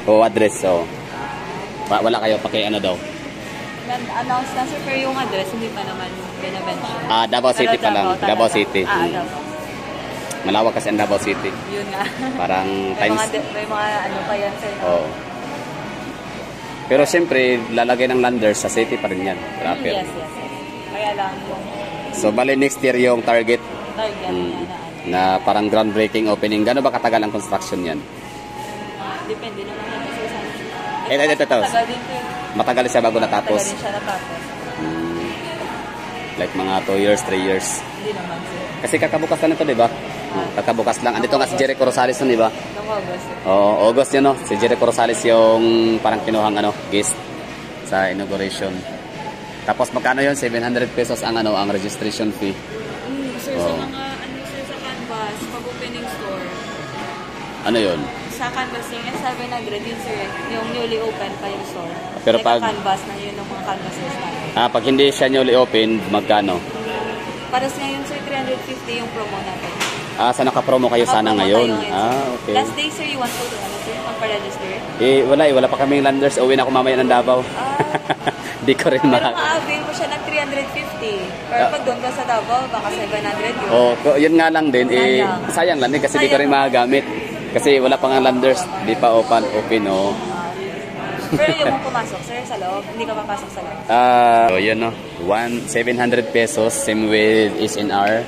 O address, so. Wala kayo ano daw? Announce na sir, pero yung address hindi pa naman binabensyon. Davao City pa lang. Davao City. Davao. Malawak kasi ang Davao City. Yun nga. Parang times... May mga ano pa yan sir. Oo. Pero siyempre, lalagay ng landers sa city pa rin yan. Yes. Kaya lang yung... So, bali next year yung target. Na parang groundbreaking opening. Gano'n ba katagal ang construction yan? Depende naman yan kasi saan. Ito. Matagal din sir. Matagal siya bago natapos. Matagal din siya natapos. Like mga 2 years, 3 years. Hindi naman sir. Kasi kakabukas lang ito, di ba? Kakabukas lang. Andito nga si Jericho Rosales nun, di ba? Noong August. Oo, August yun, no? Si Jericho Rosales yung parang kinuhang guest sa inauguration. Tapos magkano yun? 700 pesos ang ang registration fee. Sir, sa mga sir, sa Canvas, pag-opening store. Ano yun? Sa Canvas yung 700 yun sir, yung newly open pa yung store. Pero pag Canvas na yun ng mga Canvasers natin. pag hindi siya newly open, magkano? Para sa ngayon sir, 350 yung promo natin. Sa naka-promo kayo sana ngayon. Okay. Last day sir, you want to sir, magpa-register? Wala pa kaming landers. Uwi na ako mamaya ng Davao. Di ko rin Pero ma-avail mo siya ng 350. Pero pag doon ka sa Davao, baka 700 yun. Yun nga lang din. Sayang lang din kasi di ko rin makagamit. Kasi wala pa nga landers. Di pa open. Pero yung mo pumasok, sir, sa loob? Hindi ka papasok sa loob? So, yun, no? 700 pesos, same with SNR.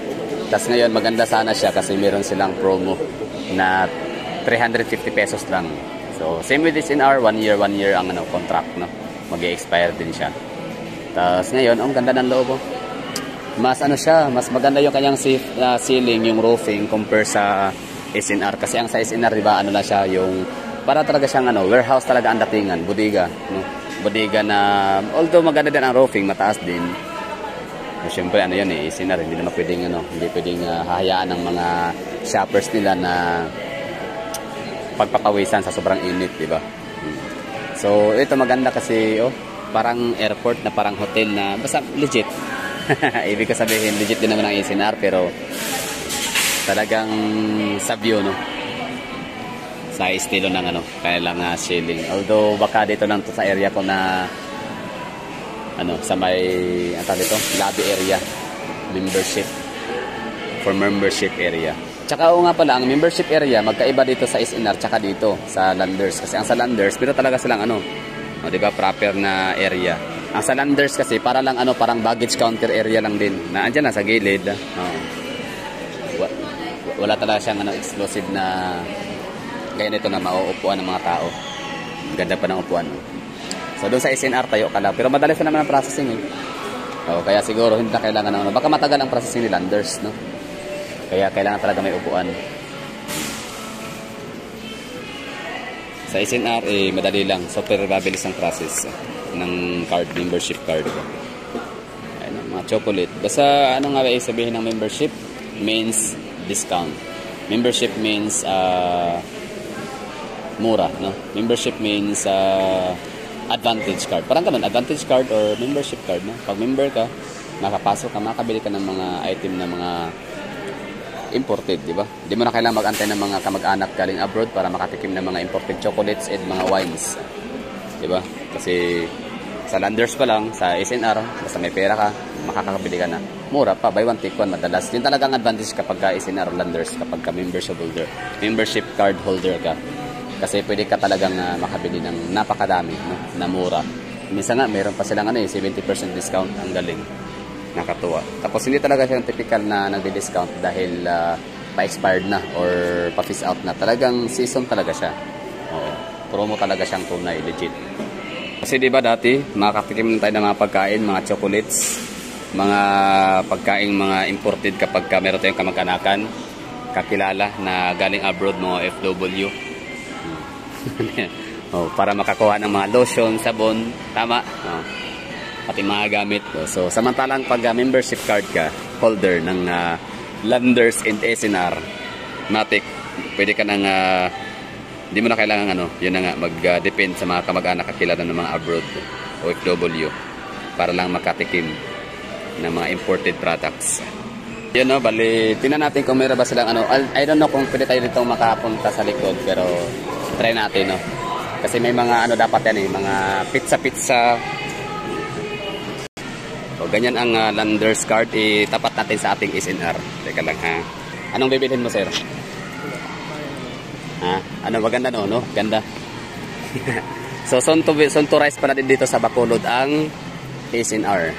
Tapos ngayon, maganda sana siya kasi meron silang promo na 350 pesos lang. So, same with SNR, 1 year ang contract, no? Mag-i-expire din siya. Tapos ngayon, ang ganda ng loob, oh. Mas mas maganda yung kanyang ceiling, yung roofing, compare sa SNR. Kasi ang sa SNR, diba, lang siya, yung para talaga siyang warehouse talaga ang datingan, bodega, no? Bodega na although maganda din ang roofing, mataas din. So, syempre yan SNR, hindi naman pwedeng hindi pwedeng hahayaan ng mga shoppers nila na pagpapawisan sa sobrang init, di ba? So ito maganda kasi parang airport na parang hotel na basta legit. Ibig ko sabihin legit din naman ang SNR pero talagang sa view, no? Sa estilo ng kanilang ceiling. Although baka dito lang to sa area ko na sa may dito, lobby area, membership area. Tsaka nga pala, ang membership area magkaiba dito sa SNR tsaka dito sa Landers. Kasi ang sa Landers, pero talaga silang di ba, proper na area. Ang sa Landers kasi para lang parang baggage counter area lang din. Na andyan na sa gilid. Wala talaga siyang exclusive na gaya nito na mauupuan ng mga tao. Ganda pa ng upuan. So doon sa SNR tayo ka lang. Pero madali na naman ang processing kaya siguro hindi na kailangan baka matagal ang processing ni Landers, no? Kaya kailangan talaga may upuan. Sa SNR madali lang. Super mabilis ang process ng membership card ko. Ayun, mga chocolate. Basta nga ba sabihin ng membership means discount. Membership means mura, no? Membership means advantage card. Parang ganun, advantage card or membership card, no? Pag member ka, makapasok ka, makabili ka ng mga item na mga imported, di ba? Hindi mo na kailangan mag-antay ng mga kamag-anak galing abroad para makatikim ng mga imported chocolates and mga wines. Di ba? Kasi sa Landers pa lang, sa SNR, basta may pera ka, makakabili ka na. Mura pa, buy one take one madalas. Yun talagang advantage kapag ka SNR Landers, kapag ka membership card holder ka. Kasi pwede ka talagang makabili ng napakadami, no? Na mura. Minsan nga, mayroon pa silang 70% discount. Ang galing. Nakatuwa. Tapos hindi talaga siya typical na nagdi-discount dahil pa-expired na or pa-phase out na. Talagang season talaga siya. Promo talaga siyang tunay, legit. Kasi diba dati, makakatikim tayo ng mga pagkain, mga chocolates, mga pagkain, mga imported kapag meron tayong kamag-anakan, kakilala na galing abroad, mga FW. Para makakuha ng mga lotion, sabon, tama, pati mga gamit. So samantalang pag membership card ka, holder ng Landers and SNR Matic, pwede ka nang di mo na kailangan yun na nga, mag-depend sa mga kamag-anak kakilala ng mga abroad o FW para lang makatikim ng mga imported products. Yun, no, bali, tingnan natin kung meron ba silang I don't know kung pwede tayo dito makapunta sa likod, pero try natin, no. Kasi may mga ano dapat yan eh, mga pizza. O ganyan ang Landers card, itapat natin sa ating SNR. Teka lang ha. Anong bibilhin mo, sir? Ha? Ano maganda no? Ganda. So soon to rise pa natin dito sa Bacolod ang SNR.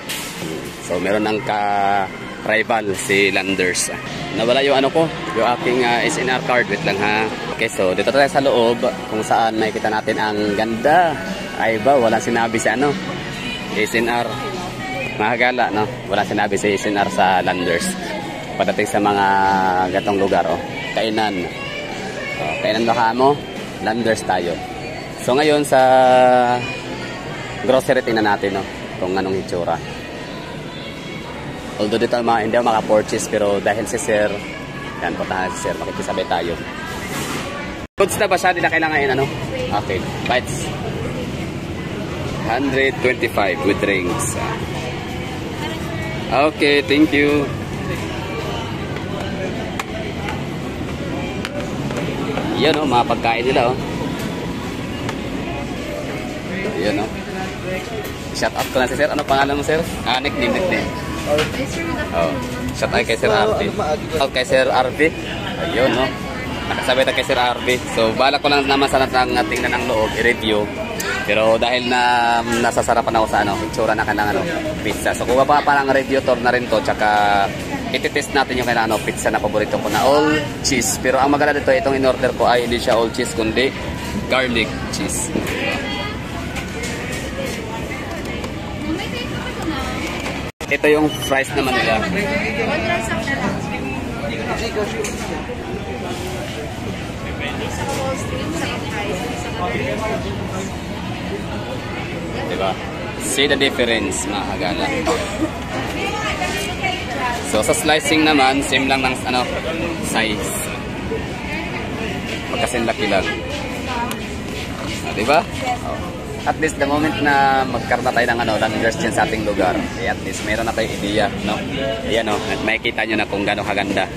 So meron ng ka-rival si Landers. Nawala yung ano ko, yung aking SNR card. Wait lang ha. Okay, so dito tayo sa loob kung saan makikita natin ang ganda. Ay ba, walang sinabi sa ano, SNR. Mahagala, no? Walang sinabi si SNR sa Landers. Pagdating sa mga gatong lugar, oh. Kainan. Oh, kainan baka mo, Landers tayo. So ngayon sa grocery tingnan natin, no? Kung anong hitsura. Although dito hindi ako maka-purchase, pero dahil si Sir, yan, puntahan si Sir, makikisabay tayo. Goods na ba siya? Hindi na kailangan yun, ano? Okay, bites. 125 with drinks. Okay, thank you. Yan o, mga pagkain nila o. Yan o. Shout out ko na si Sir. Ano pangalan mo, Sir? Nickname. Oh, shout out kay Sir RV. Shout out kay Sir RV. Ayun o. Nakasabay na kay Sir RV. So, balak ko lang naman sana tingnan ng loob, i-review. Pero dahil na nasasarapan ako sa ano, itsura na kailangan ano, pizza. So kuha pa parang review tour na rin to, tsaka ititest natin yung kailangan ano, pizza na paborito ko na all cheese. Pero ang maganda dito, itong in-order ko ay hindi siya all cheese kundi garlic cheese. Ito yung fries naman nila. Diba? See the difference, mga kagala. So sa slicing naman, same lang ng ano, size. Magkasin laki lang. Diba? At least the moment na magkaroon na tayo ng ano, Landers dyan sa ating lugar, at least mayroon na tayong ideya, no? Ayan, no? At makikita nyo na kung gano'ng kaganda.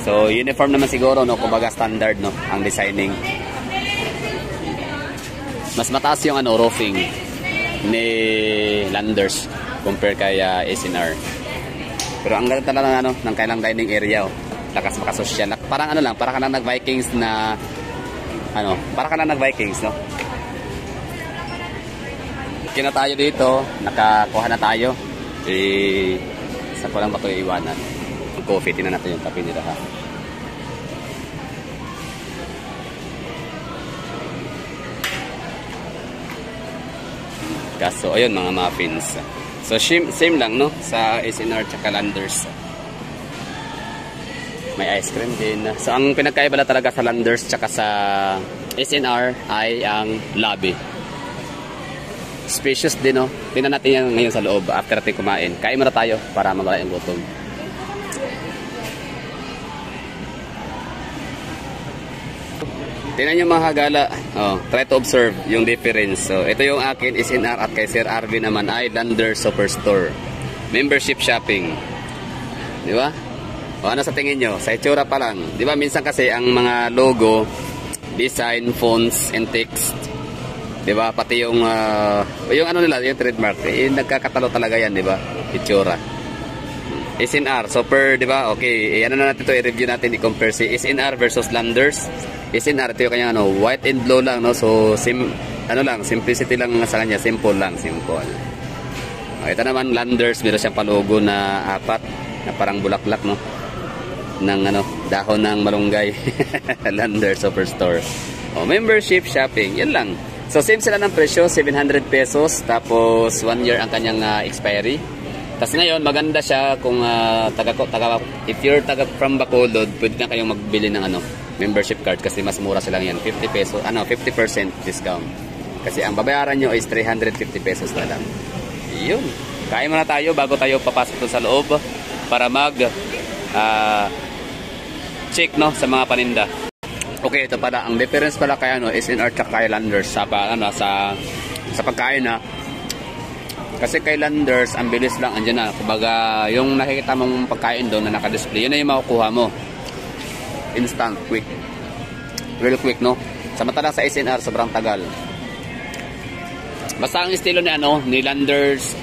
So uniform naman siguro, no? Kumbaga standard, no? Ang designing. Mas mataas yung ano, roofing ni Landers compare kay SNR. Pero ang ganda talaga ano, ng kailang dining area, oh. Lakas makasosyal. Parang ano lang, parang ka lang nag-Vikings na ano, parang ka lang nag-Vikings, no? Kina tayo dito, nakakuha na tayo. Sa ko lang ba ito iiwanan? Ang coffee, tinan natin yung kape nila ha. So, ayun mga muffins. So, same lang, no? Sa SNR tsaka Landers. May ice cream din. So, ang pinagkaiba talaga sa Landers tsaka sa SNR ay ang lobby. Spacious din, no? Tingnan natin yan ngayon sa loob after natin kumain. Kain muna tayo para magwala yung gutom. Tingnan nyo mga kagala. Oh, try to observe yung difference. So, ito yung akin, SNR, at kay Sir RV naman ay Landers Superstore. Membership shopping. Di ba? O ano sa tingin nyo? Sa itsura pa lang. Di ba minsan kasi ang mga logo, design, fonts, and text. Di ba? Pati yung ano nila, yung trademark. Nagkakatalo talaga yan, di ba? Itsura. SNR, so per, di ba? Okay, ano na natin ito, i-review natin, i-compare si SNR versus Landers. SNR, ito yung kanyang ano, white and blue lang, no? So, ano lang, simplicity lang sa kanya, simple lang, simple. Okay, ito naman, Landers, meron siyang palogo na 4, na parang bulaklak, no? Ng ano, dahon ng malunggay. Landers Superstore. Oh, membership shopping, yan lang. So, same sila ng presyo, 700 pesos, tapos 1 year ang kanyang expiry. Tapos ngayon, maganda siya kung if you're taga from Bacolod, pwede na kayong magbili ng ano, membership card kasi mas mura silang yan, 50 pesos, 50% discount. Kasi ang babayaran nyo is 350 pesos na lang. Yun. Kain muna tayo bago tayo papasok sa loob para mag check, no, sa mga paninda. Okay, ito pala, ang difference pala kay ano, SNR at kay Landers sa pagkain na. Kasi kay Landers, ang bilis lang, andyan na. Kumbaga, yung nakikita mong pagkain doon na naka-display, yun na yung makukuha mo. Instant, quick. Real quick, no? Samantalang sa SNR, sobrang tagal. Basta ang estilo ni ni Landers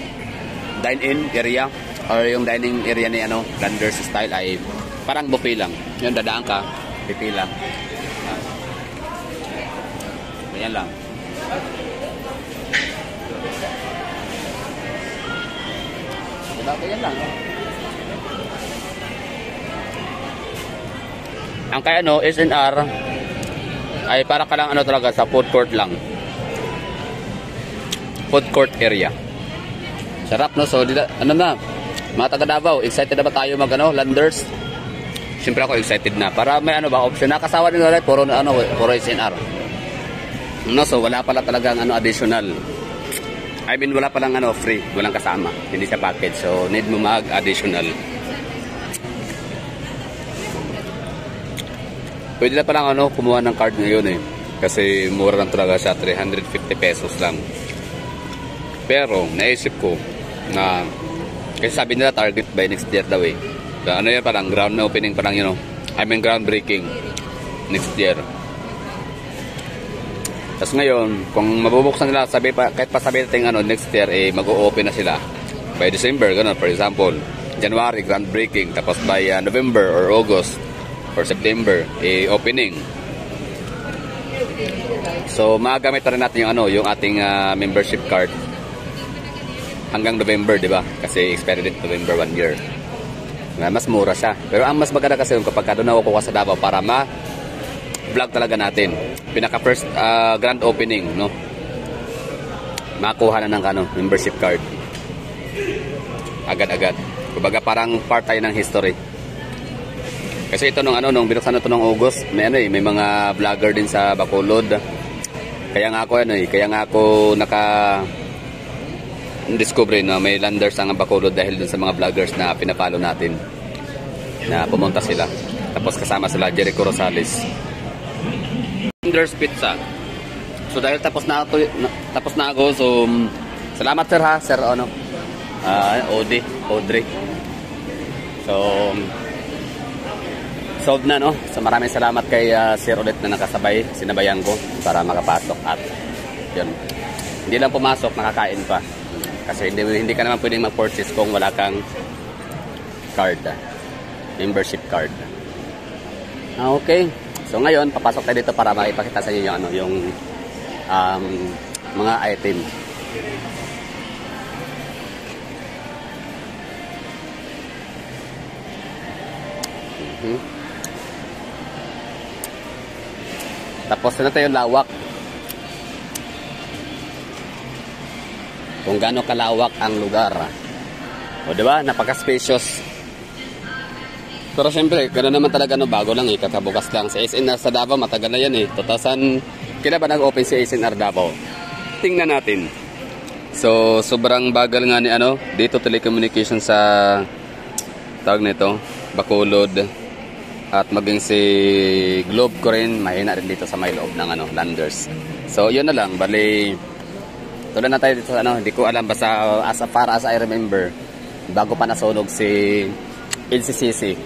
dine-in area or yung dining area ni Landers style ay parang buffet lang. Yung dadaan ka, pipila. Ganyan lang. Diba? Ganyan lang. Ang kaya SNR ay para ka lang talaga sa food court lang. Food court area. Sarap so mga taga Davao, excited na ba tayo Landers? Siyempre ako excited na para may option na kasawa din ulit puro SNR. So wala pala talagang additional. I mean wala palang free, walang kasama, hindi sa package. So need mo mag-additional. Pwede na palang kumuha ng card ngayon kasi mura lang talaga siya, 350 pesos lang. Pero naisip ko na kasi sabi nila target by next year daw So, yan parang ground opening parang I mean ground breaking next year. Tapos ngayon kung mabubuksan nila kahit pa sabi natin next year mag-o-open na sila by December ganun, for example January ground breaking, tapos by November or August or September opening. So magamit pa rin natin yung ating membership card hanggang November, di ba? Kasi expired date November 1 year. Mas mura siya. Pero ang mas maganda kasi kapag doon ako sa Davao para ma-vlog talaga natin. Pinaka first grand opening, no? Makuha na ng membership card. Agad-agad. Kumbaga parang part tayo ng history. Kasi ito nung binuksan na ito nung August, may may mga vlogger din sa Bacolod. Kaya nga ako discover na may Landers ang Bacolod dahil dun sa mga vloggers na pinapalo natin na pumunta sila, tapos kasama sila Jericho Rosales. Landers Pizza. So dahil tapos na ako, so salamat sir sir Audrey. So solved na so maraming salamat kay sir ulit na sinabayan ko para makapasok at yun, hindi lang pumasok, nakakain pa. Kasi hindi ka naman pwedeng mag-purchase kung wala kang card, membership card. Okay. So ngayon, papasok tayo dito para makipakita sa inyo yung mga item. Tapos na tayo lawak. Kung gaano kalawak ang lugar. O diba? Napaka-spacious. Pero syempre, gano'n naman talaga bago lang kakabukas lang. Sa SNR sa Davao, matagal na yan 2000, kailan ba nag-open si SNR Davao? Tingnan natin. So, sobrang bagal nga ni dito telecommunication sa tawag nito, Bacolod. At maging si Globe ko rin, mahina rin dito sa may loob ng Landers. So, yun na lang. Bali, tuloy na tayo dito sa hindi ko alam, basta as far as I remember, bago pa nasunog si LCCC,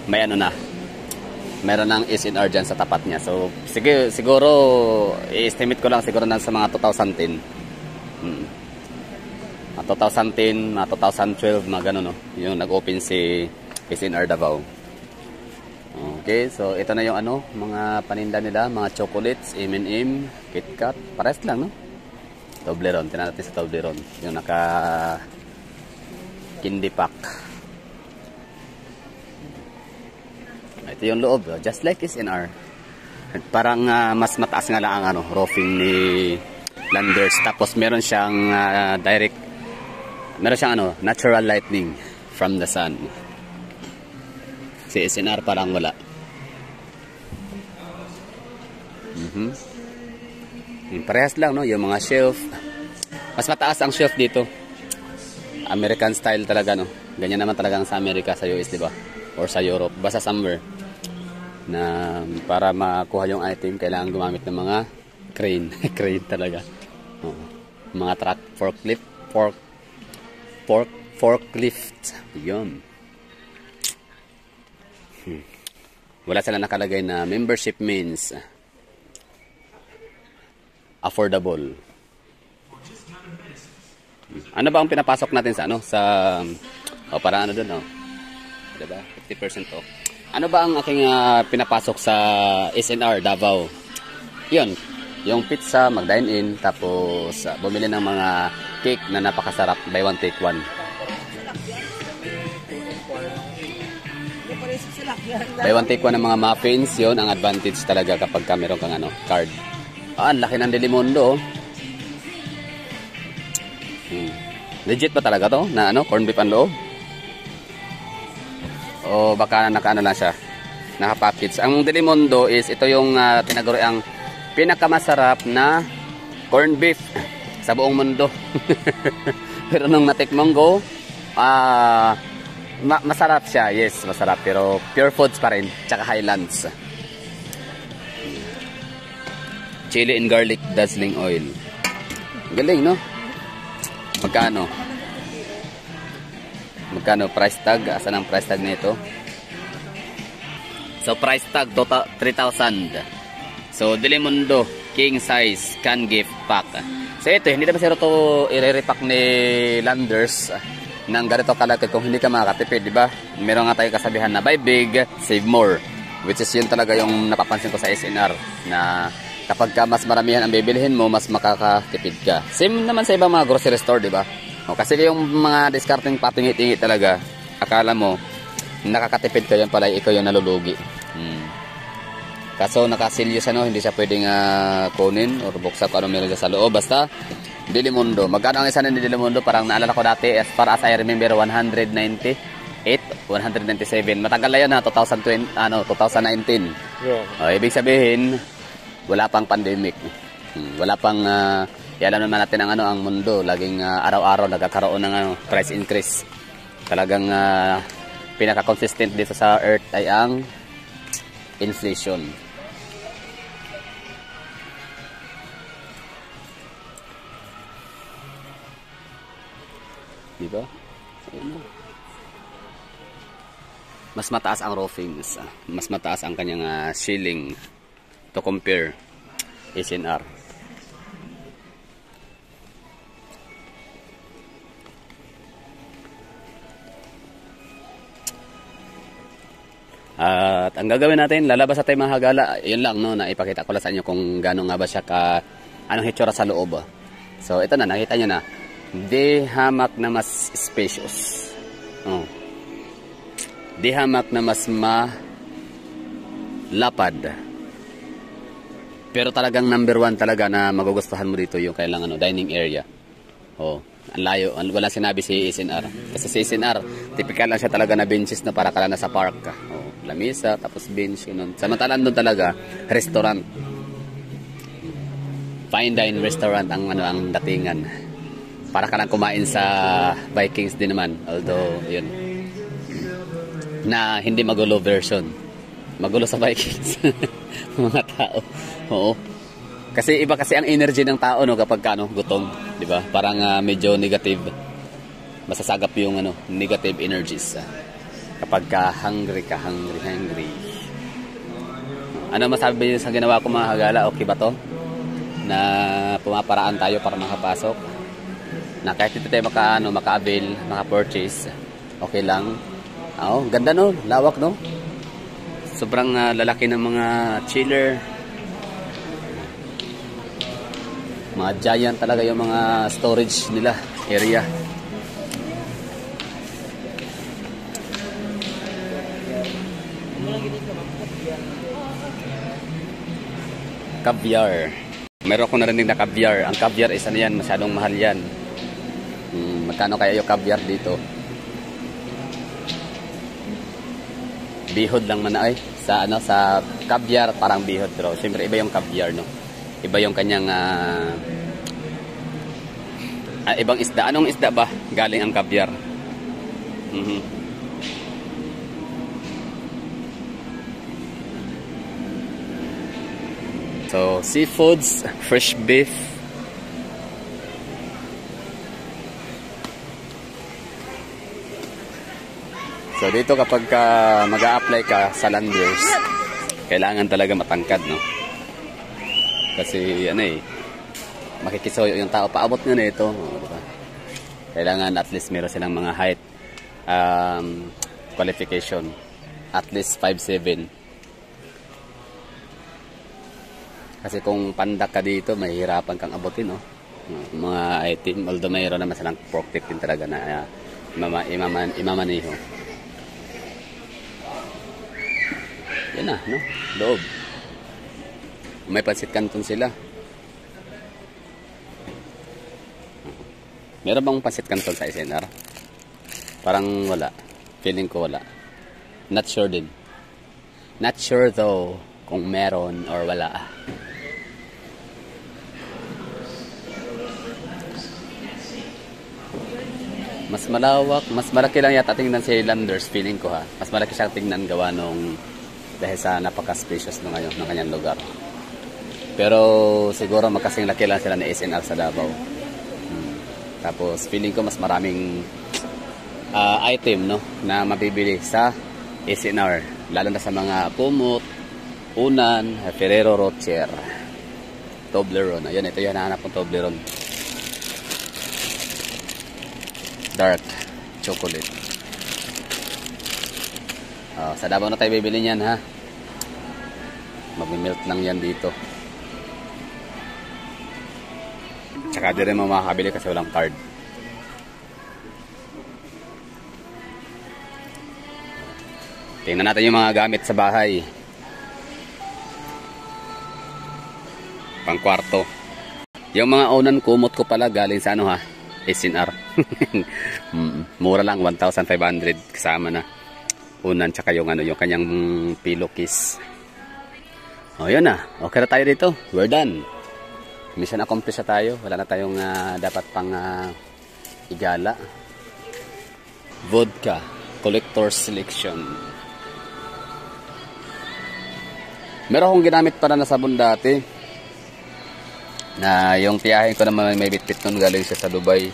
may meron ng SNR dyan sa tapat niya. So sige, siguro i-estimate ko lang siguro na sa mga 2010 2010, 2012, mga ganun yung nag-open si SNR Davao. Okay, so ito na yung mga paninda nila, mga chocolates, M&M, KitKat, pares lang Toblerone, tinan natin sa Toblerone. Yung naka candy pack. Ito yung loob, just like SNR. Parang mas mataas nga lang ang roofing ni Landers. Tapos meron siyang natural lightning from the sun. Si SNR parang wala. Parehas lang yung mga shelf. Mas mataas ang shelf dito. American style talaga Ganyan naman talaga sa Amerika, sa US, di ba? Or sa Europe, basta somewhere na para makuha yung item kailangan gumamit ng mga crane. Crane talaga. Mga truck, forklift. Yun. Wala sila nakalagay na membership means. affordable. Ano ba ang pinapasok natin sa ano? Sa para ano doon, oh. Diba? 50% off. Ano ba ang aking pinapasok sa SNR Davao? 'Yun, yung pizza, mag-dine in, tapos bumili ng mga cake na napakasarap, buy one take one. Buy one take one ng mga muffins, 'yon ang advantage talaga kapag meron kang ano, card. Ang laki ng Delimondo. Legit ba talaga to na ano, corn beef ang loob? O baka nakaano lang siya, naka-package. Ang Delimondo is ito yung tinaguri ang pinakamasarap na corn beef sa buong mundo. Pero nung natikmang ko, masarap siya. Yes, masarap. Pero pure foods pa rin. Tsaka Highlands. Chili and garlic dazzling oil. Galing, no? Magkano? Magkano price tag? Asan ang price tag nito? So price tag total 3,000. So Delimondo king size can gift pack. So ito, hindi naman to i-repack ni Landers ng ganito kalaki kung hindi ka makakatipid, di ba? Meron nga tayong kasabihan na buy big, save more. Which is yun talaga yung napapansin ko sa SNR na kapag ka mas maramihan ang bibilihin mo, mas makakatipid ka. Same naman sa ibang mga grocery store, di ba? O, kasi yung mga discarding patingi-tingi talaga, akala mo, nakakatipid ka, yan pala, ikaw yung nalulugi. Kaso nakasilyo siya, no? Hindi siya pwedeng kunin or buksan kung ano meron siya sa loob. Basta, Delimondo. Magkano ang isa na ni Delimondo? Parang naalala ko dati, as far as I remember, 198, 197. Matagal na yun, 2019. Yeah. O, ibig sabihin, wala pang pandemic. Wala pang alam naman natin ang ang mundo, laging araw-araw nagkakaroon ng price increase. Talagang pinaka-consistent dito sa earth ay ang inflation. Diba? Mas mataas ang roofings, mas mataas ang kanyang ceiling to compare SNR. At ang gagawin natin, lalabas natin mga hagala. Yun lang, no, na ipakita ko lang sa inyo kung gano'n nga ba siya anong hitsura sa loob. So ito na, nakita nyo na. Di hamak na mas spacious. Oh. Di hamak na mas malapad. Pero talagang number one talaga na magugustuhan mo dito yung kailangan dining area. Oh, ang layo, wala sinabi si SNR. Kasi si SNR, typical lang siya talaga na benches na para ka lang nasa park ka. Oh, lamisa, tapos bench, yun. Samantalang doon talaga, restaurant. Fine dine restaurant ang ang datingan. Para ka lang kumain sa Vikings din naman. Although, yun. Na hindi magulo version. Magulo sa Vikings. Mga tao. Oo. Kasi iba kasi ang energy ng tao, no, kapag gutom, 'di ba? Parang medyo negative. Masasagap yung negative energies. Kapag hungry. Ano masabi niyo sa ginawa ko mga hagala? Okay ba 'to? Na pumaparaan tayo para makapasok. Na kahit dito tayo maka-avail, maka-purchase. Okay lang. Oh, ganda no, lawak no. Sobrang lalaki ng mga chiller. Mga giant talaga yung mga storage nila area. Caviar. Meron ko narinig na caviar. Ang caviar isa na yan, masyadong mahal yan. Magkano kaya yung caviar dito? Bihod lang man ay sa sa caviar parang bihod, pero siyempre iba yung caviar, no. Iba yung kanyang ibang isda. Anong isda ba galing ang caviar? So, seafoods, fresh beef. So, dito kapag mag-a-apply ka sa Landers, kailangan talaga matangkad, no? Kasi, makikisuyo yung tao. Paabot nga na ito. Diba? Kailangan at least meron silang mga height qualification. At least 5'7". Kasi kung pandak ka dito, mahihirapan kang abutin, no? Mga item, although mayroon naman silang forklift din talaga na imamaniho. Yan na, no? Loob. May pansit canton sila. Meron bang pansit canton sa SNR? Parang wala. Feeling ko wala. Not sure din. Not sure though kung meron or wala. Mas malawak, mas malaki lang yata tingnan si Landers, feeling ko ha. Mas malaki siyang tingnan gawa nung dahil sa napaka-spacious ng kanyang lugar. Pero siguro magkasing laki lang sila na SNR sa Davao. Tapos feeling ko mas maraming item, no, na mabibili sa SNR, lalo na sa mga kumot, unan, Ferrero Rocher, Toblerone. Ayun, ito yung hanahanap kong Toblerone. Dark chocolate. Sa Davao na tayo bibili niyan, ha. Mag-melt lang yan dito. Tsaka di rin mo makakabili kasi walang card. Tingnan natin yung mga gamit sa bahay. Pang kwarto. Yung mga unan kumot ko pala galing sa ano, ha, SNR. Mura lang, 1,500 kasama na unan tsaka yung ano, yung kanyang pillowcase. Yun na. Okay na tayo dito. We're done. Mission accomplished na tayo. Wala na tayong dapat pang igala. Vodka collector selection. Meron akong ginamit para na sabon dati. Na yung tiyahin ko naman may bitbit nun, galing siya sa Dubai.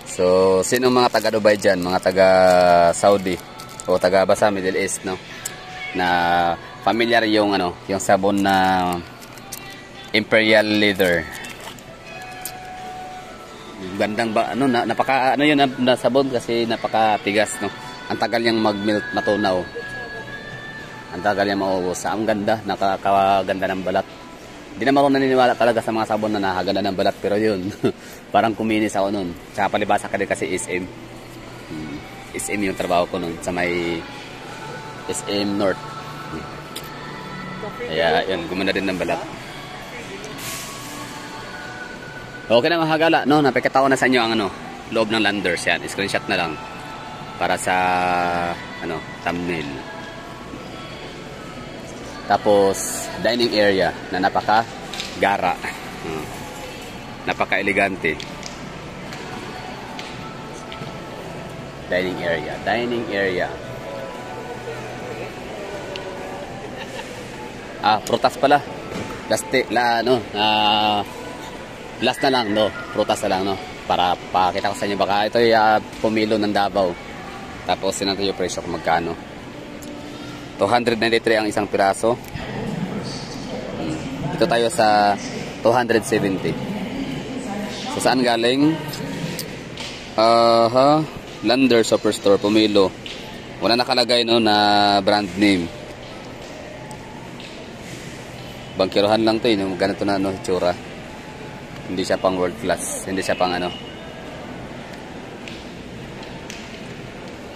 So, sino mga taga Dubai dyan? Mga taga Saudi o taga basta Middle East, no? Na familiar yung ano, yung sabon na Imperial Leather. Gandang ba ano, napaka ano yun na sabon kasi napakatigas, no? Ang tagal niyang mag-melt, matunaw. Ang tagal niyang maubos. Ang ganda, nakakaganda ng balat. Hindi naman ako naniniwala talaga sa mga sabon na nakaganda ng balat, pero yun, parang kuminis ako nun. Tsaka palibasa ka din kasi SM. SM yung trabaho ko nun sa may SM North. Kaya yun, gumanda din ng balat. Okay na mga hagala, no? Napikita ko na sa inyo ang ano, loob ng Landers. Yan, screenshot na lang para sa ano, thumbnail. Tapos dining area na napaka-gara. Napaka-elegante. Dining area. Prutas pala. Last na lang, no. Prutas na lang, no. Para pakita ko sa inyo, baka ito yung pumilo ng Davao. Tapos sinanto yung presyo kung magkano. 293 ang isang piraso. Dito tayo sa 270. So saan galing? Landers Superstore, Pumilo. Wala nakalagay, no, na brand name. Bangkirohan lang to, yung ganito na, no, itsura. Hindi siya pang world class, hindi siya pang ano.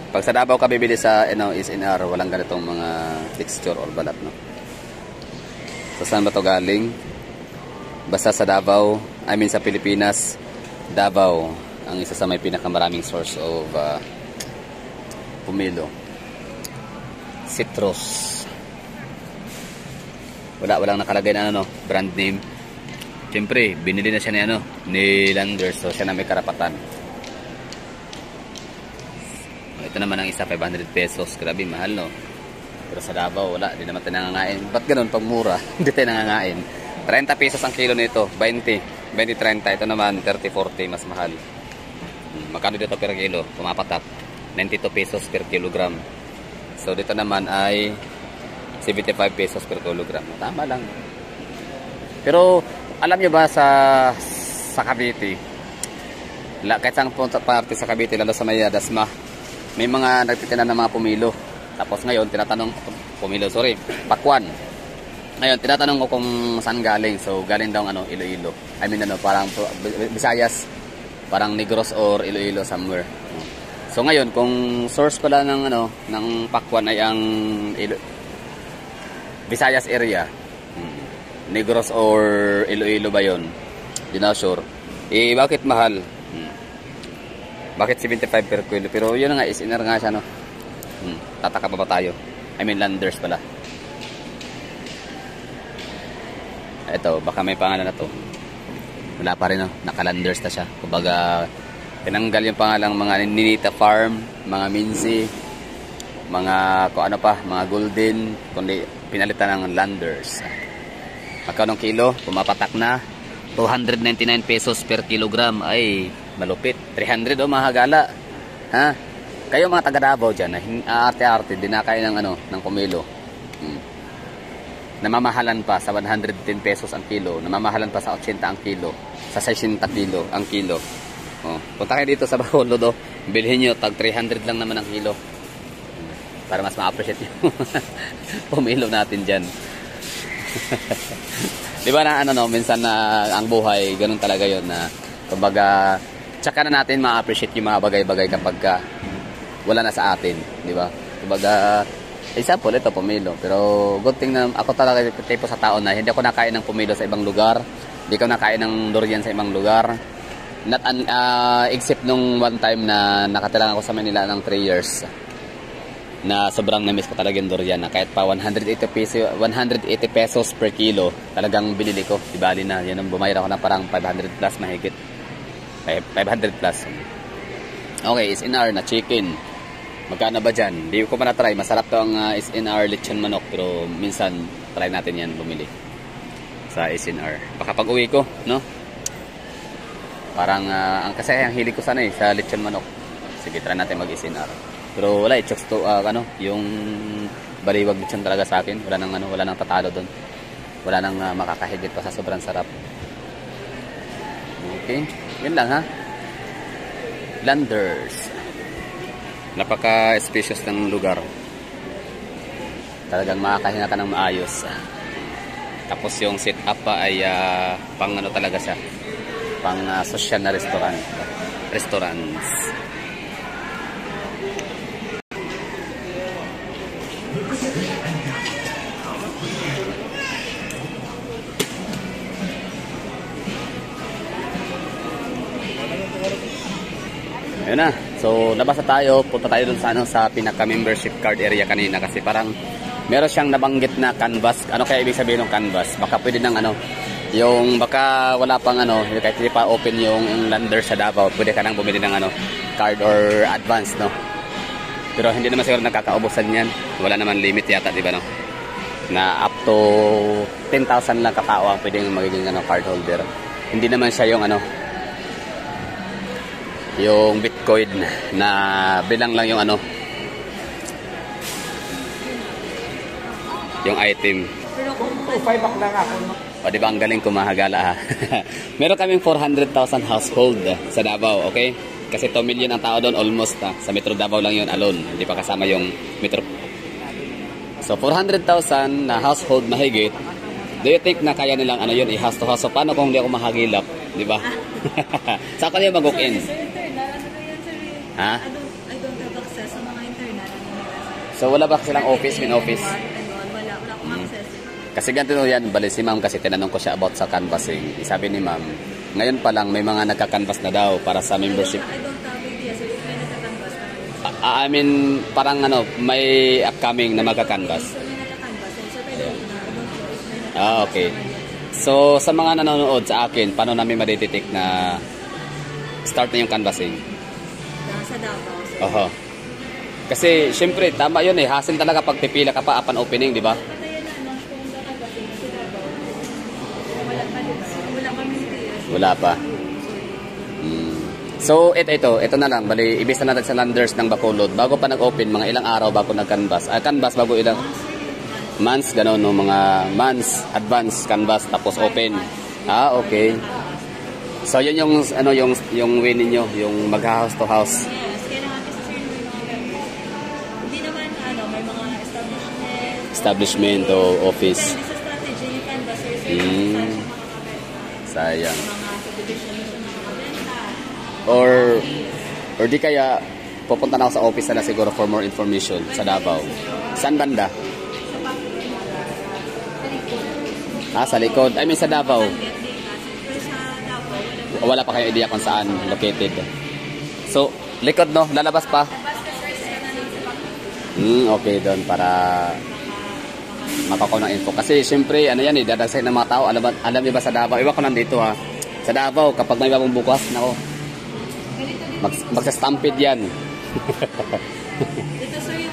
Pag sa Davao ka bibili sa SNR, walang ganitong mga texture or balat, no. So saan ba to galing? Basta sa Davao, I mean sa Pilipinas, Davao ang isa sa may pinakamaraming source of Pumilo. Citrus. Walang nakalagay na ano, brand name. Siyempre, binili na siya ni ni Landers, so siya na may karapatan. Ito naman ang isa, 500 pesos. Grabe, mahal, no? Pero sa Davao, wala. Hindi naman tayo nangangain. Ba't ganun? Pag mura, hindi tayo nangangain. 30 pesos ang kilo nito. 20, 30. Ito naman, 30, 40. Mas mahal. Magkano dito per kilo? Pumapatak. 92 pesos per kilogram. So, dito naman ay 75 pesos per kilogram. Tama lang. Pero, alam nyo ba sa sa Cavite, kahit saan parte sa Cavite, lalo sa may Dasma, may mga nagtitinda ng mga pumilo. Tapos ngayon, pakwan. Ngayon, tinatanong ko kung saan galing. So, galing daw Iloilo. I mean, parang Visayas, parang Negros or Iloilo somewhere. So, ngayon, kung source pala ng pakwan ay ang Visayas area, Negros or Iloilo ba yun? Di na sure. Bakit mahal? Bakit 75 per kilo? Pero yun nga, is inner nga siya, no? Tataka pa ba tayo? I mean, landers pala. Ito, baka may pangalan na to. Wala pa rin, no? Naka-landers na siya. Kumbaga, tinanggal yung pangalang mga Ninita Farm, mga Minzy, mga kung ano pa, mga Golden, kundi pinalitan ng landers. Magkano kilo? Pumapatak na 299 pesos per kilogram. Ay, malupit. 300 mahagala. Ha? Kayo mga taga Davao diyan, arte-arte dinakay ng kumilo. Namamahalan pa sa 110 pesos ang kilo, namamahalan pa sa 80 ang kilo, sa 60 kilo ang kilo. Punta kayo dito sa Bacolod, bilhin niyo tag 300 lang naman ang kilo. Para mas ma-appreciate niyo. Pumilo natin diyan. Di ba na minsan na ang buhay, ganun talaga yon na kumbaga tsaka na natin ma-appreciate yung mga bagay-bagay kapag wala na sa atin, di ba? Kumbaga, example, ito pumilo. Pero good thing na ako talaga tipo sa tao na hindi ako nakain ng pumilo sa ibang lugar. Hindi ako nakain ng durian sa ibang lugar. Not except nung one time na nakatira ako sa Manila ng 3 years. Na sobrang na-miss ko talaga yung durian na kahit pa 180 pesos per kilo talagang binili ko. Di bali na, yan ang bumayar ako na parang 500 plus mahigit. 500 plus. Okay, SNR na chicken. Magkano ba dyan? Hindi ko pa na-try. Masarap to ang SNR lechon manok. Pero minsan, try natin yan bumili. Sa SNR. Baka pag uwi ko, no? Parang, kasi ang hilig ko sana sa lechon manok. Sige, try natin mag-SNR. Pero wala, chokes to, yung baliwag lechon talaga sa akin. Wala nang tatalo doon. Wala nang makakahigit pa sa sobrang sarap. Okay. Yun lang, ha? Landers. Napaka-spacious ng lugar. Talagang makakahinga ka ng maayos. Tapos yung setup pa ay pang talaga siya. Pang social na restaurants. Ayun na. So, labas na tayo. Punta tayo dun sa pinaka-membership card area kanina. Kasi parang meron siyang nabanggit na canvas. Ano kaya ibig sabihin ng canvas? Baka pwede ng yung baka wala pang kahit hindi pa open yung lander sa Davao, pwede ka nang bumili ng card or advance, no? Pero hindi naman siguro nakakaubusan yan. Wala naman limit yata, di ba, no? Na up to 10,000 lang katao ang pwedeng magiging card holder. Hindi naman siya yung Bitcoin na bilang lang yung yung item. Pero 5 lang ako. O diba ang galing kumahagala, ha? Meron kaming 400,000 household sa Davao, okay? Kasi 2 million ang tao doon almost, ha? Sa Metro Davao lang yun alone. Hindi pa kasama yung Metro. So 400,000 na household mahigit. Do you think na kaya nilang yun i-house to house? So paano kung hindi ako mahagilap, di ba? Saan ka niyo mag-walk-in? Ha? I don't have access sa mga internal. So wala ba silang office, main office? Wala akong access. Kasi ganito yan, bali si ma'am kasi tinanong ko siya about sa canvassing. Sabi ni ma'am, ngayon pa lang may mga nagka-canvas na daw para sa membership. I don't have idea. So may nagka-canvas pa. I mean, parang may upcoming na magka-canvas. So may nagka-canvas. So pwede na. Okay. So sa mga nanonood sa akin, paano namin ma-detect na start na yung canvassing? Sa Davao. Oho. Kasi syempre tama 'yun hassle talaga pag pipila ka pa upon opening, di ba? Patayan na kung nagka-canvassing sa Davao. Wala pa din. Wala pa minutes. Wala pa. So ito na lang, bali ibig na natin sa landers ng Bacolod bago pa nag-open mga ilang araw bago nag-canvas. Canvas bago ilang months gano'n, no, mga months advance canvas tapos open. Okay. So yun yung ano yung way ninyo, yung mag-house to house. Yes, kailangan kasi sir may mga members. Hindi naman may mga Establishment o office. Depende sa strategy ni Canvas sir. Sayang. Mga subdivision sa mga kabenta. Or di kaya pupunta na ako sa office na siguro for more information sa Davao. Saan banda? Sa likod. I mean sa Davao. Wala pa kayong idea kung saan located. So, likod no? Lalabas pa? Okay doon para makakuha ng info. Kasi syempre, ano yan dadagsay ng mga tao. Alam niyo ba sa Davao? Iba ko nandito ha. Sa Davao, kapag may bagong bukas, nako, magsa-stampede yan. Ito sir yung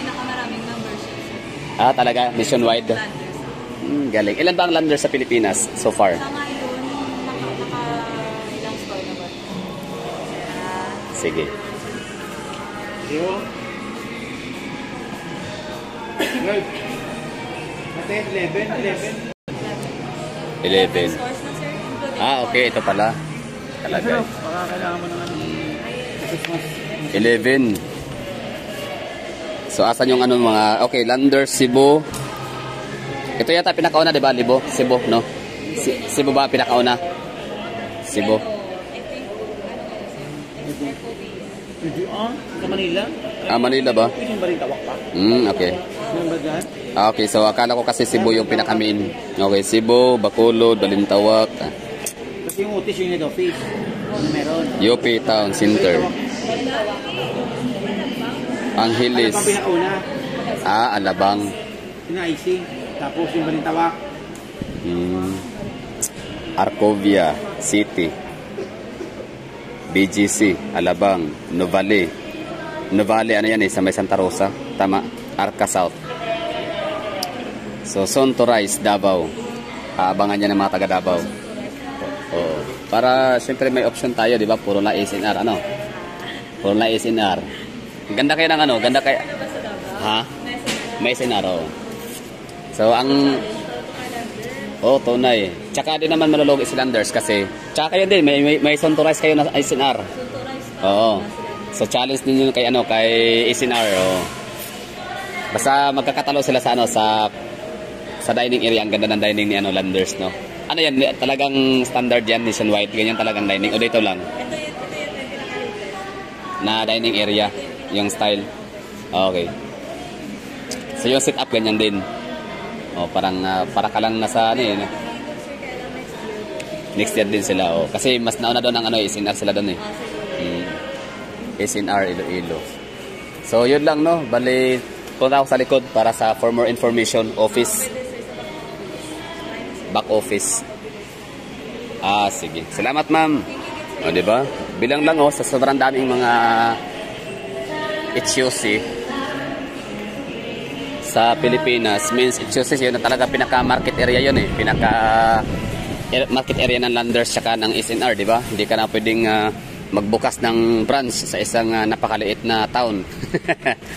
pinakamaraming membership. Talaga? Nationwide? Galing. Ilan ba ang landers sa Pilipinas so far? Sa ngayon, ilang store na ba? Sige. Yo. Ate, 11. 11. Stores na sir, including Okay. Ito pala. Talaga. Baka kailangan mo ng Christmas. 11. So, asan yung mga... Okay, Landers, Cebu. Ito yata pinakauna, di ba? Libo? Cebu, no? Cebu ba pinakauna? Cebu. I think, Sa Manila? Manila ba? Pwedeng ba rin tawak pa? Okay. Meron ba dyan? Okay, so akala ko kasi Cebu yung pinaka-main. Okay, Cebu, Bacolod, Balintawak, Kasi yung Otis yung head office. Ano meron? UP Town Center, Angeles, Ano pang pinakauna? Alabang, Yung IC. Tapos yung Balintawak. Arcovia City, BGC, Alabang, Novale, ano yan sa may Santa Rosa, tama, Arca South. So, soon to rise, Davao. Aabangan niya ng mga taga Davao. Para siyempre may option tayo, di ba? Puro na SNR, ano? Puro na SNR. Ganda kayo ng ganda kayo. Ha? May SNR, So, tunay. Tsaka din naman malulugi si Landers kasi, tsaka kayo din, may soon to rise kayo na SNR. Oo. So, challenge ninyo kay SNR, Basta magkakatalo sila sa dining area. Ang ganda ng dining ni Landers, no? Ano yan? Talagang standard yan, nationwide. Ganyan talagang dining. O dito lang? ito yung Na dining area. Yung style. Okay. So yung setup ganyan din. Parang para ka lang nasa next year din sila. Kasi mas nauna doon ang SNR sila doon SNR Iloilo. So yun lang, no? Bali, punta ako sa likod para for more information. Office. Back office. Sige. Salamat, ma'am. Diba? Bilang lang, sa sobrang daming mga HOC sa Pilipinas, means HOC yun na talaga pinaka-market area yun Pinaka-market area ng Landers tsaka ng SNR, diba? Hindi ka na pwedeng magbukas ng branch sa isang napakaliit na town.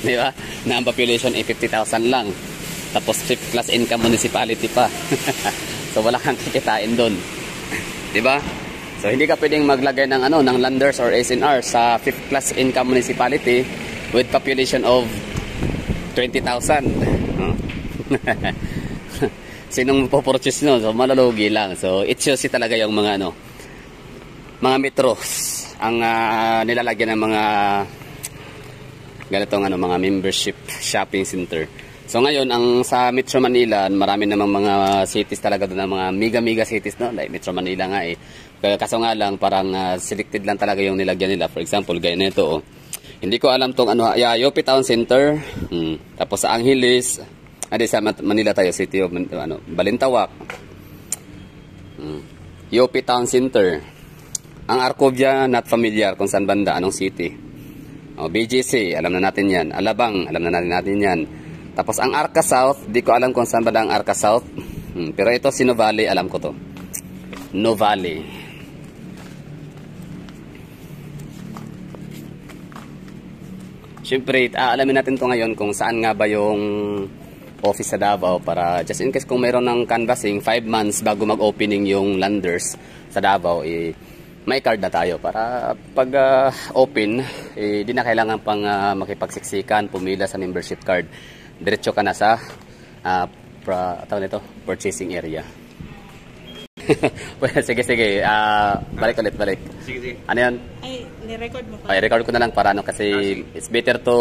Diba? Na ang population ay 50,000 lang. Tapos 5th class income municipality pa. So wala kang kikitain doon. 'Di ba? So hindi ka pwedeng maglagay ng ng Landers or SNR sa 5th class income municipality with population of 20,000. Sinong po-purchase no? So malulugi lang. So HOC talaga yung mga mga metros ang nilalagyan ng mga ganitong mga membership shopping center. So ngayon, ang sa Metro Manila, marami namang mga cities talaga doon, mga mega cities, no? Like Metro Manila nga Kaso nga lang, parang selected lang talaga yung nilagyan nila. For example, gaya nito, Hindi ko alam tong UP Town Center. Tapos sa Angeles, sa Manila tayo, City of Balintawak. UP Town Center. Ang Arcovia, not familiar kung saan banda, anong city. BGC, alam na natin yan. Alabang, alam na natin yan. Tapos ang Arca South, di ko alam kung saan ba ang Arca South. Pero ito, si Novale, alam ko to. Novale. Siyempre, alamin natin to ngayon kung saan nga ba yung office sa Davao para just in case kung mayroon ng canvassing 5 months bago mag-opening yung Landers sa Davao, may card na tayo para pag open, di na kailangan pang makipagsiksikan, pumila sa membership card. Diretso ka na sa purchasing area. Well, sige. Balik. Sige. Ano yan? Ay, ni-record mo pa? Ay, record ko na lang para kasi it's better to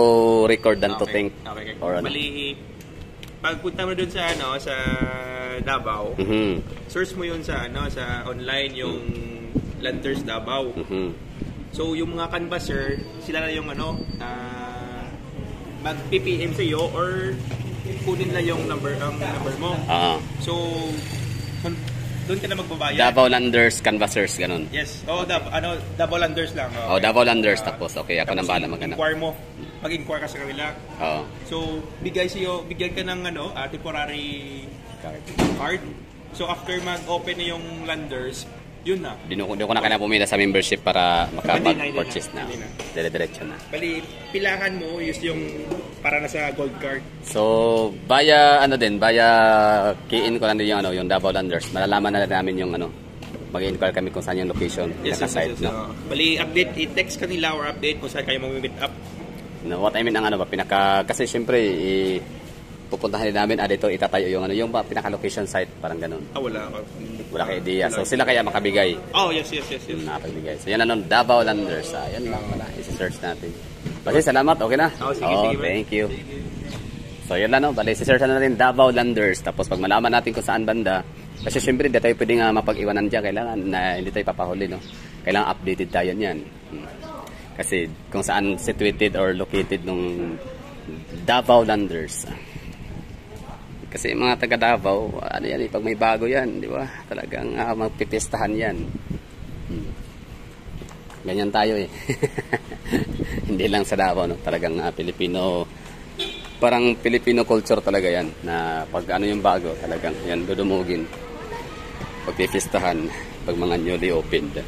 record than to think. Okay. Or ano. Bali, pagpunta mo dun sa sa Davao, search mo yun sa sa online yung Landers Davao. So yung mga canvasser, sila na yung mag-PPM sa iyo or kunin na yung number mo. So doon ka na magbabayad. Davao Landers Canvassers, ganun. Yes. Davao Landers lang. Davao Landers, tapos okay, ako nang bahala maghanap. Mag-inquire ka sa kanila. So, bigyan ka ng temporary card. So, after mag-open na yung Landers, yun na. Di ko na kailangan pumila sa membership para makapag-purchase na. Dire-diretso na. Bali, pilahan mo yung para na sa gold card. So, via key-in ko lang din yung Davao Landers. Malalaman na namin yung mag-inquire kami kung saan yung location. Yes. No? Bali, update, i-text kanila or update kung saan kayo mag-meet up. No, what I mean kasi syempre pupuntahan din namin dito itatayo yung pinaka-location site, parang ganun. Wala ka idea. So sila kaya makabigay. Yes. Nakabigay. So yan Davao Landers. Yan lang wala. I-search natin. Bali, salamat. Okay na? Sige. Thank you. So yan lang Bali, i-search na natin Davao Landers. Tapos pag malaman natin kung saan banda, kasi syempre hindi tayo pwedeng mapag-iwanan dyan. Kailangan na hindi tayo papahuli, no? Kailangan updated tayo niyan. Kasi kung saan situated or located nung Davao Landers. Kasi mga taga Davao, pag may bago yan, di ba? Talagang magpipistahan yan. Ganyan tayo Hindi lang sa Davao, no? Talagang Filipino, parang Filipino culture talaga yan. Na pag yung bago, talagang yan, dudumugin. Pagpipistahan, pag mga newly opened.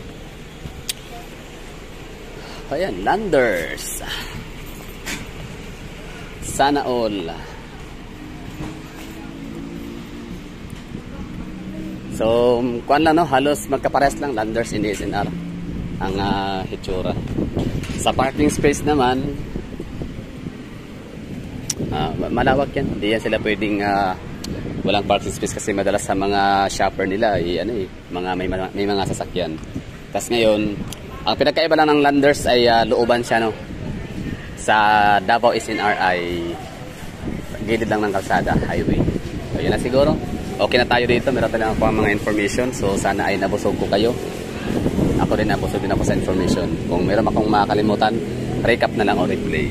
Ayan, Landers. Sana all. So, kuan lang halos magkapares lang Landers in SNR ang hitsura. Sa parking space naman, malawak yan. Hindi yan sila pwedeng walang parking space kasi madalas sa mga shopper nila may mga sasakyan. Tapos ngayon, ang pinagkaiba lang ng Landers ay looban siya, no? Sa Davao SNR ay gilid lang ng kalsada, highway. So yun na siguro. Okay na tayo dito. Meron tayo ako mga information. So sana ay nabusog ko kayo. Ako rin nabusog din ako sa information. Kung meron akong makakalimutan, recap na lang o replay.